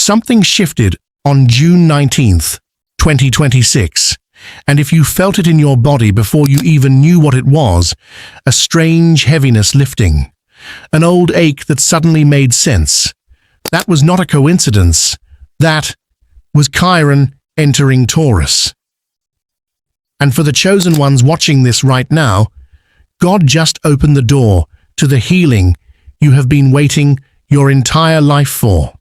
something shifted on June 19th, 2026, and if you felt it in your body before you even knew what it was, a strange heaviness lifting, an old ache that suddenly made sense. That was not a coincidence. That was Chiron entering Taurus. And for the chosen ones watching this right now, God just opened the door to the healing you have been waiting your entire life for.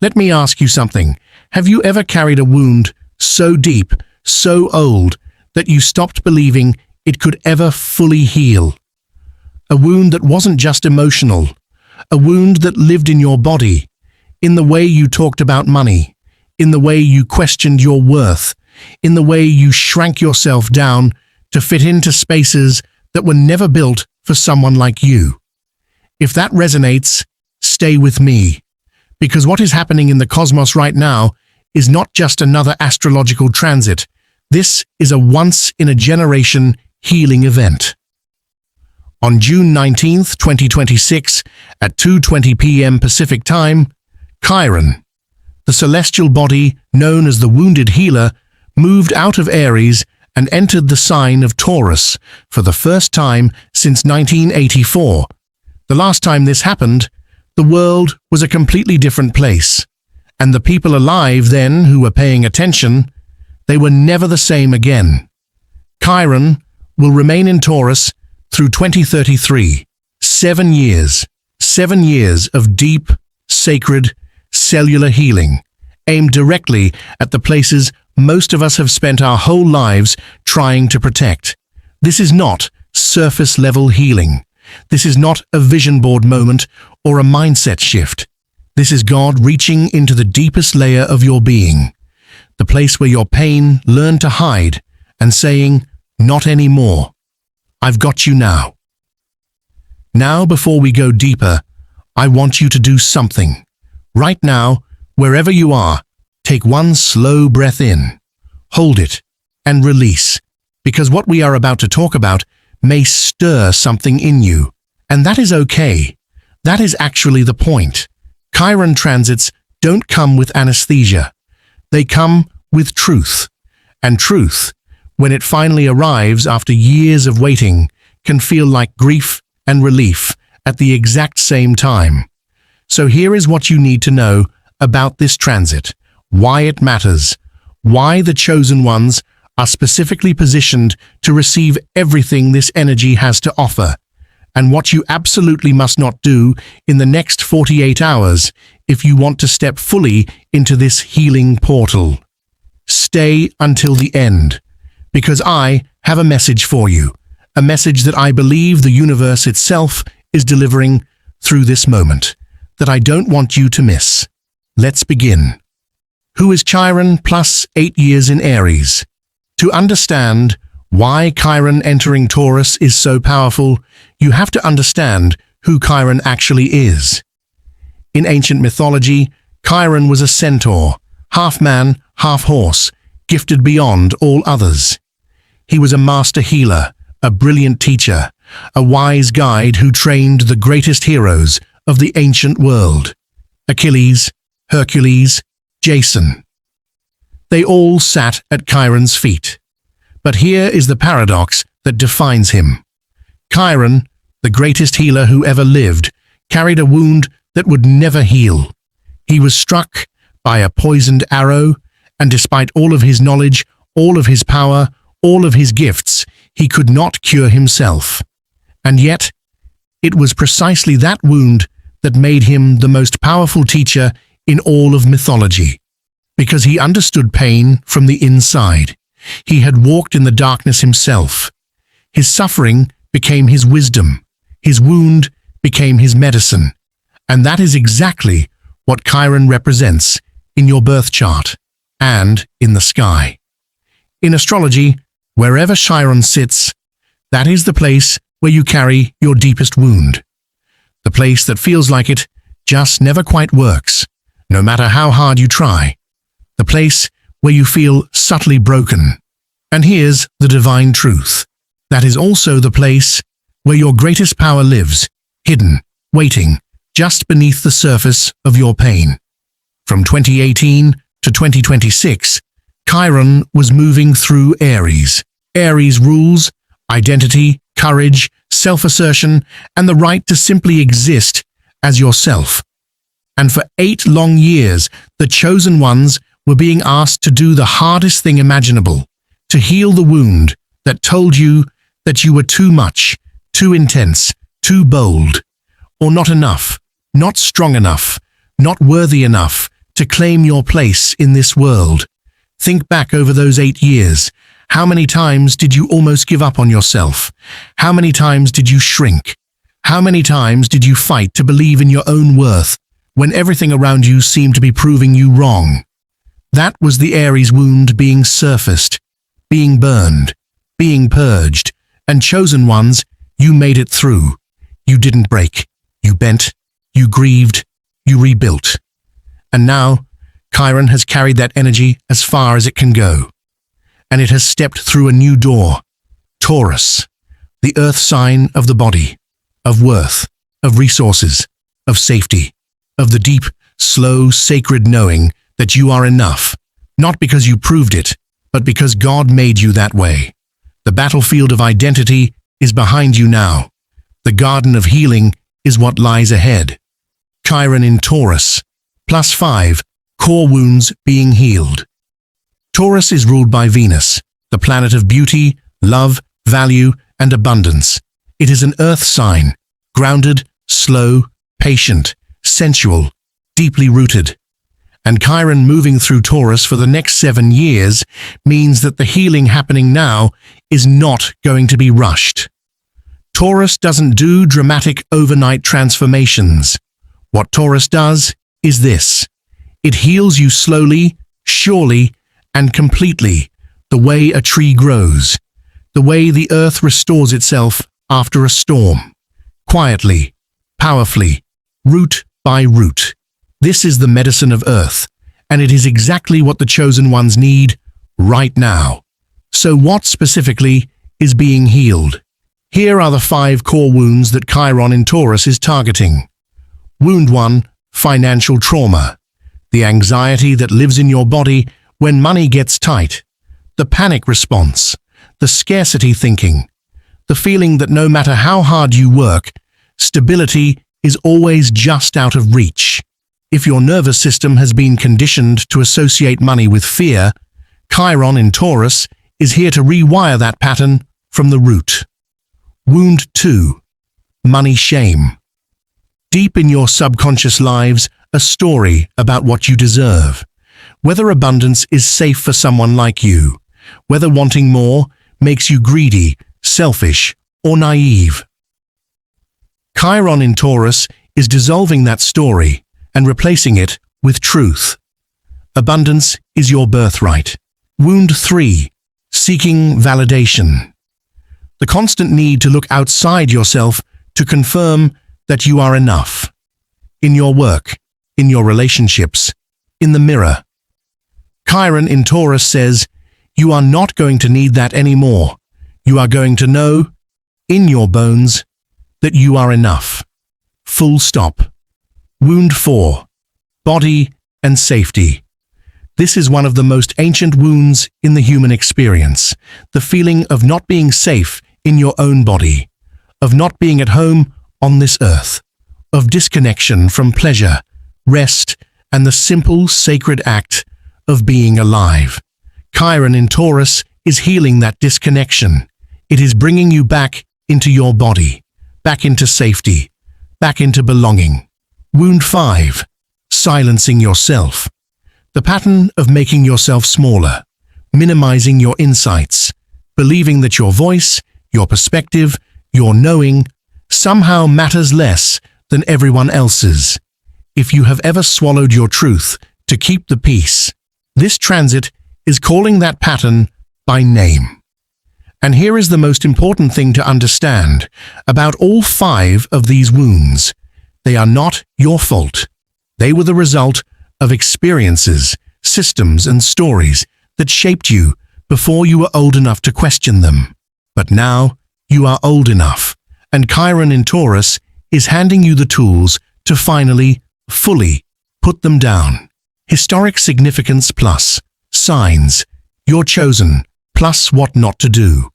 Let me ask you something. Have you ever carried a wound so deep, so old, that you stopped believing it could ever fully heal? A wound that wasn't just emotional, a wound that lived in your body, in the way you talked about money, in the way you questioned your worth, in the way you shrank yourself down to fit into spaces that were never built for someone like you. If that resonates, stay with me, because what is happening in the cosmos right now is not just another astrological transit. This is a once-in-a-generation healing event. On June 19th, 2026, at 2:20 p.m. Pacific Time, Chiron, the celestial body known as the Wounded Healer, moved out of Aries and entered the sign of Taurus for the first time since 1984. The last time this happened, the world was a completely different place, and the people alive then who were paying attention, they were never the same again. Chiron will remain in Taurus through 2033, 7 years, 7 years of deep, sacred, cellular healing, aimed directly at the places most of us have spent our whole lives trying to protect. This is not surface-level healing. This is not a vision board moment or a mindset shift. This is God reaching into the deepest layer of your being, the place where your pain learned to hide, and saying, "Not anymore. I've got you now." Now, before we go deeper, I want you to do something. Right now, wherever you are, take one slow breath in, hold it, and release, because what we are about to talk about may stir something in you, and that is okay. That is actually the point. Chiron transits don't come with anesthesia. They come with truth. And truth, when it finally arrives after years of waiting, can feel like grief and relief at the exact same time. So here is what you need to know about this transit, why it matters, why the chosen ones are specifically positioned to receive everything this energy has to offer, and what you absolutely must not do in the next 48 hours if you want to step fully into this healing portal. Stay until the end, because I have a message for you, a message that I believe the universe itself is delivering through this moment, that I don't want you to miss. Let's begin. Who is Chiron plus 8 years in Aries? To understand why Chiron entering Taurus is so powerful, you have to understand who Chiron actually is. In ancient mythology, Chiron was a centaur, half man, half horse, gifted beyond all others. He was a master healer, a brilliant teacher, a wise guide who trained the greatest heroes of the ancient world: Achilles, Hercules, Jason. They all sat at Chiron's feet. But here is the paradox that defines him. Chiron, the greatest healer who ever lived, carried a wound that would never heal. He was struck by a poisoned arrow, and despite all of his knowledge, all of his power, all of his gifts, he could not cure himself. And yet, it was precisely that wound that made him the most powerful teacher in all of mythology. Because he understood pain from the inside. He had walked in the darkness himself. His suffering became his wisdom. His wound became his medicine. And that is exactly what Chiron represents in your birth chart and in the sky. In astrology, wherever Chiron sits, that is the place where you carry your deepest wound. The place that feels like it just never quite works, no matter how hard you try. The place where you feel subtly broken. And here's the divine truth. That is also the place where your greatest power lives, hidden, waiting, just beneath the surface of your pain. From 2018 to 2026, Chiron was moving through Aries. Aries rules identity, courage, self-assertion, and the right to simply exist as yourself. And for 8 long years, the chosen ones were being asked to do the hardest thing imaginable, to heal the wound that told you that you were too much, too intense, too bold, or not enough, not strong enough, not worthy enough to claim your place in this world. Think back over those 8 years. How many times did you almost give up on yourself? How many times did you shrink? How many times did you fight to believe in your own worth when everything around you seemed to be proving you wrong? That was the Aries wound being surfaced, being burned, being purged, and chosen ones, you made it through. You didn't break. You bent. You grieved. You rebuilt. And now, Chiron has carried that energy as far as it can go. And it has stepped through a new door. Taurus, the earth sign of the body, of worth, of resources, of safety, of the deep, slow, sacred knowing that you are enough, not because you proved it, but because God made you that way. The battlefield of identity is behind you now. The garden of healing is what lies ahead. Chiron in Taurus, +5, core wounds being healed. Taurus is ruled by Venus, the planet of beauty, love, value, and abundance. It is an earth sign, grounded, slow, patient, sensual, deeply rooted. And Chiron moving through Taurus for the next 7 years means that the healing happening now is not going to be rushed. Taurus doesn't do dramatic overnight transformations. What Taurus does is this. It heals you slowly, surely, and completely, the way a tree grows, the way the earth restores itself after a storm, quietly, powerfully, root by root. This is the medicine of earth, and it is exactly what the chosen ones need right now. So what specifically is being healed? Here are the 5 core wounds that Chiron in Taurus is targeting. Wound 1, financial trauma. The anxiety that lives in your body when money gets tight, the panic response, the scarcity thinking, the feeling that no matter how hard you work, stability is always just out of reach. If your nervous system has been conditioned to associate money with fear, Chiron in Taurus is here to rewire that pattern from the root. Wound 2, money shame. Deep in your subconscious lives a story about what you deserve. Whether abundance is safe for someone like you, whether wanting more makes you greedy, selfish, or naive. Chiron in Taurus is dissolving that story and replacing it with truth. Abundance is your birthright. Wound 3, seeking validation. The constant need to look outside yourself to confirm that you are enough. In your work, in your relationships, in the mirror. Chiron in Taurus says, you are not going to need that anymore. You are going to know, in your bones, that you are enough. Full stop. Wound 4, body and safety. This is one of the most ancient wounds in the human experience. The feeling of not being safe in your own body, of not being at home on this earth, of disconnection from pleasure, rest, and the simple, sacred act of being alive. Chiron in Taurus is healing that disconnection. It is bringing you back into your body, back into safety, back into belonging. Wound 5, silencing yourself. The pattern of making yourself smaller, minimizing your insights, believing that your voice, your perspective, your knowing somehow matters less than everyone else's. If you have ever swallowed your truth to keep the peace, this transit is calling that pattern by name. And here is the most important thing to understand about all 5 of these wounds. They are not your fault. They were the result of experiences, systems, and stories that shaped you before you were old enough to question them. But now you are old enough, and Chiron in Taurus is handing you the tools to finally, fully put them down. Historic significance plus signs. You're chosen plus what not to do.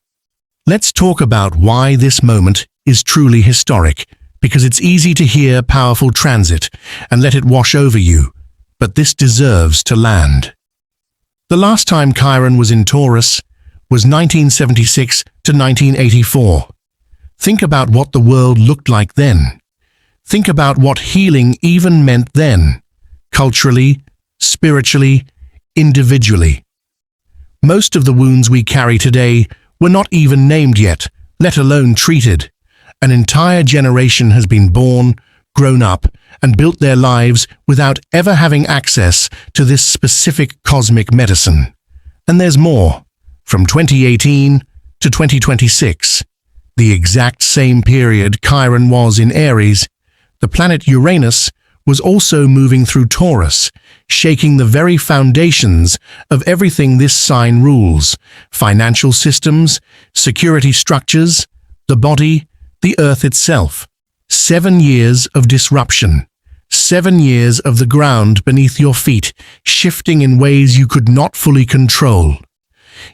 Let's talk about why this moment is truly historic, because it's easy to hear powerful transit and let it wash over you, but this deserves to land. The last time Chiron was in Taurus was 1976 to 1984. Think about what the world looked like then. Think about what healing even meant then, culturally, spiritually, individually. Most of the wounds we carry today were not even named yet, let alone treated. An entire generation has been born, grown up, and built their lives without ever having access to this specific cosmic medicine. And there's more. From 2018 to 2026, the exact same period Chiron was in Aries, the planet Uranus was also moving through Taurus, shaking the very foundations of everything this sign rules: financial systems, security structures, the body, the earth itself. 7 years of disruption. 7 years of the ground beneath your feet shifting in ways you could not fully control.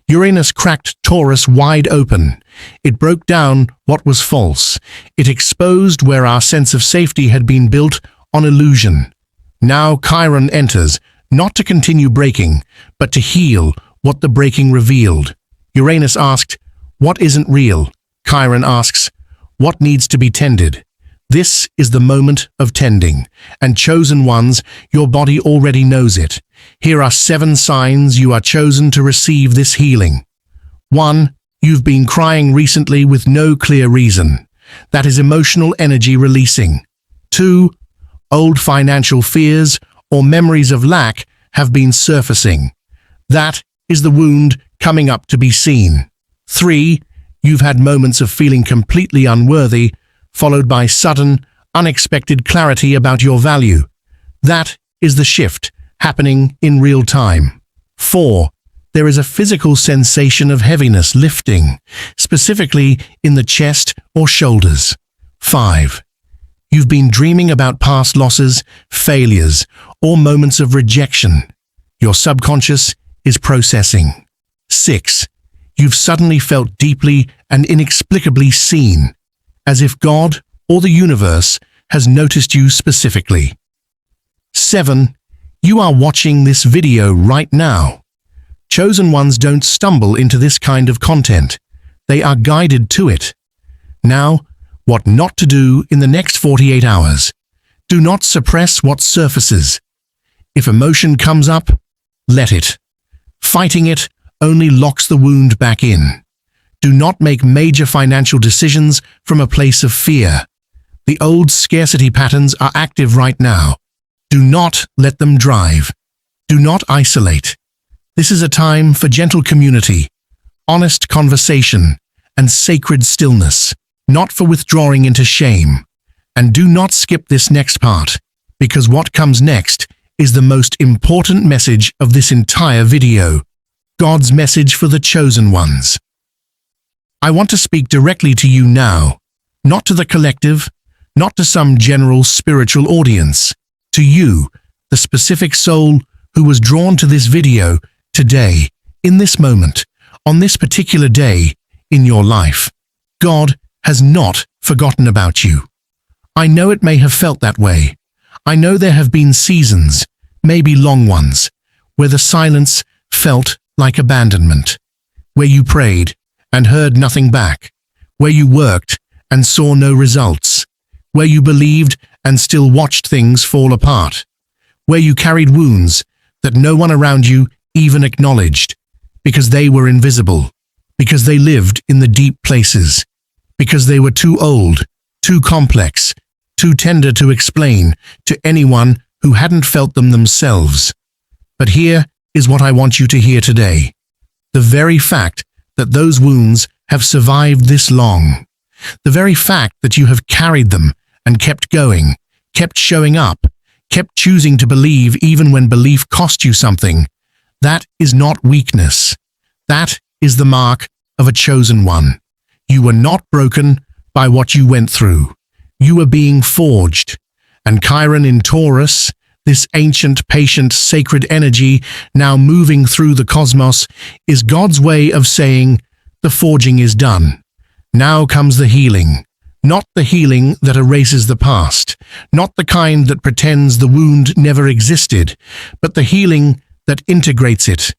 Uranus cracked Taurus wide open. It broke down what was false. It exposed where our sense of safety had been built on illusion. Now Chiron enters, not to continue breaking, but to heal what the breaking revealed. Uranus asked, "What isn't real?" Chiron asks, "What needs to be tended?" This is the moment of tending, and chosen ones, your body already knows it. Here are 7 signs you are chosen to receive this healing. 1. You've been crying recently with no clear reason. That is emotional energy releasing. 2. Old financial fears or memories of lack have been surfacing. That is the wound coming up to be seen. 3. You've had moments of feeling completely unworthy, followed by sudden, unexpected clarity about your value. That is the shift happening in real time. 4. There is a physical sensation of heaviness lifting, specifically in the chest or shoulders. 5. You've been dreaming about past losses, failures, or moments of rejection. Your subconscious is processing. 6. You've suddenly felt deeply and inexplicably seen, as if God or the universe has noticed you specifically. 7. You are watching this video right now. Chosen ones don't stumble into this kind of content. They are guided to it. Now, what not to do in the next 48 hours. Do not suppress what surfaces. If emotion comes up, let it. Fighting it only locks the wound back in. Do not make major financial decisions from a place of fear. The old scarcity patterns are active right now. Do not let them drive. Do not isolate. This is a time for gentle community, honest conversation, and sacred stillness, not for withdrawing into shame. And do not skip this next part, because what comes next is the most important message of this entire video, God's message for the chosen ones. I want to speak directly to you now, not to the collective, not to some general spiritual audience, to you, the specific soul who was drawn to this video today, in this moment, on this particular day in your life. God has not forgotten about you. I know it may have felt that way. I know there have been seasons, maybe long ones, where the silence felt like abandonment, where you prayed and heard nothing back, where you worked and saw no results, where you believed and still watched things fall apart, where you carried wounds that no one around you even acknowledged, because they were invisible, because they lived in the deep places, because they were too old, too complex, too tender to explain to anyone who hadn't felt them themselves. But here is what I want you to hear today. The very fact that those wounds have survived this long, the very fact that you have carried them and kept going, kept showing up, kept choosing to believe even when belief cost you something, that is not weakness. That is the mark of a chosen one. You were not broken by what you went through. You were being forged. And Chiron in Taurus, This ancient, patient, sacred energy now moving through the cosmos is God's way of saying, the forging is done. Now comes the healing. Not the healing that erases the past, not the kind that pretends the wound never existed, but the healing that integrates it,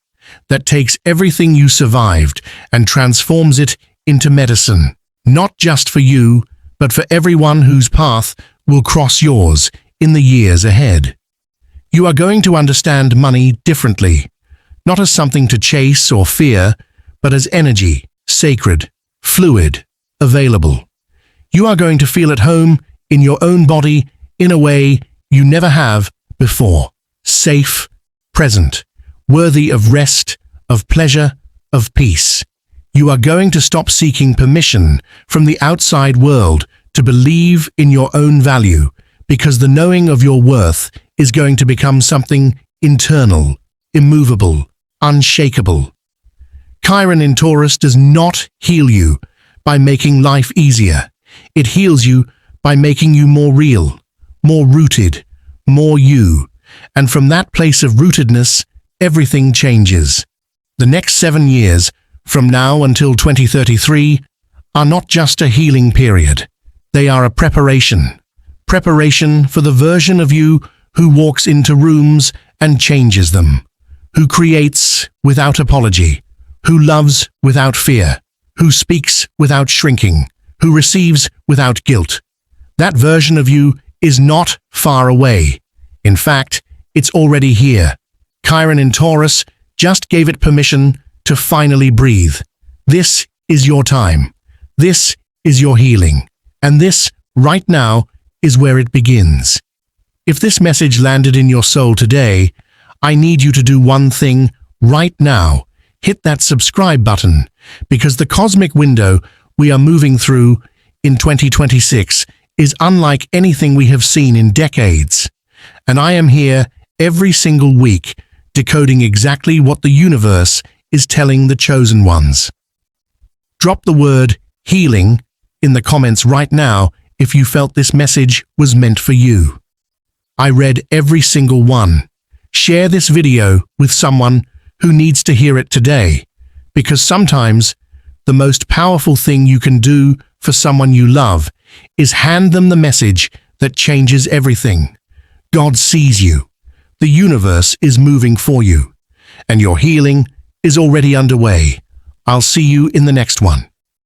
that takes everything you survived and transforms it into medicine, not just for you, but for everyone whose path will cross yours in the years ahead. You are going to understand money differently, not as something to chase or fear, but as energy, sacred, fluid, available. You are going to feel at home in your own body in a way you never have before. Safe, present, worthy of rest, of pleasure, of peace. You are going to stop seeking permission from the outside world to believe in your own value, because the knowing of your worth is going to become something internal, immovable, unshakable. Chiron in Taurus does not heal you by making life easier. It heals you by making you more real, more rooted, more you. And from that place of rootedness, everything changes. The next 7 years, from now until 2033, are not just a healing period. They are a preparation. Preparation for the version of you who walks into rooms and changes them, who creates without apology, who loves without fear, who speaks without shrinking, who receives without guilt. That version of you is not far away. In fact, it's already here. Chiron in Taurus just gave it permission to finally breathe. This is your time. This is your healing. And this, right now, is where it begins. If this message landed in your soul today, I need you to do one thing right now. Hit that subscribe button, because the cosmic window we are moving through in 2026 is unlike anything we have seen in decades. And I am here every single week, decoding exactly what the universe is telling the chosen ones. Drop the word healing in the comments right now if you felt this message was meant for you. I read every single one. Share this video with someone who needs to hear it today, because sometimes the most powerful thing you can do for someone you love is hand them the message that changes everything. God sees you. The universe is moving for you, and your healing is already underway. I'll see you in the next one.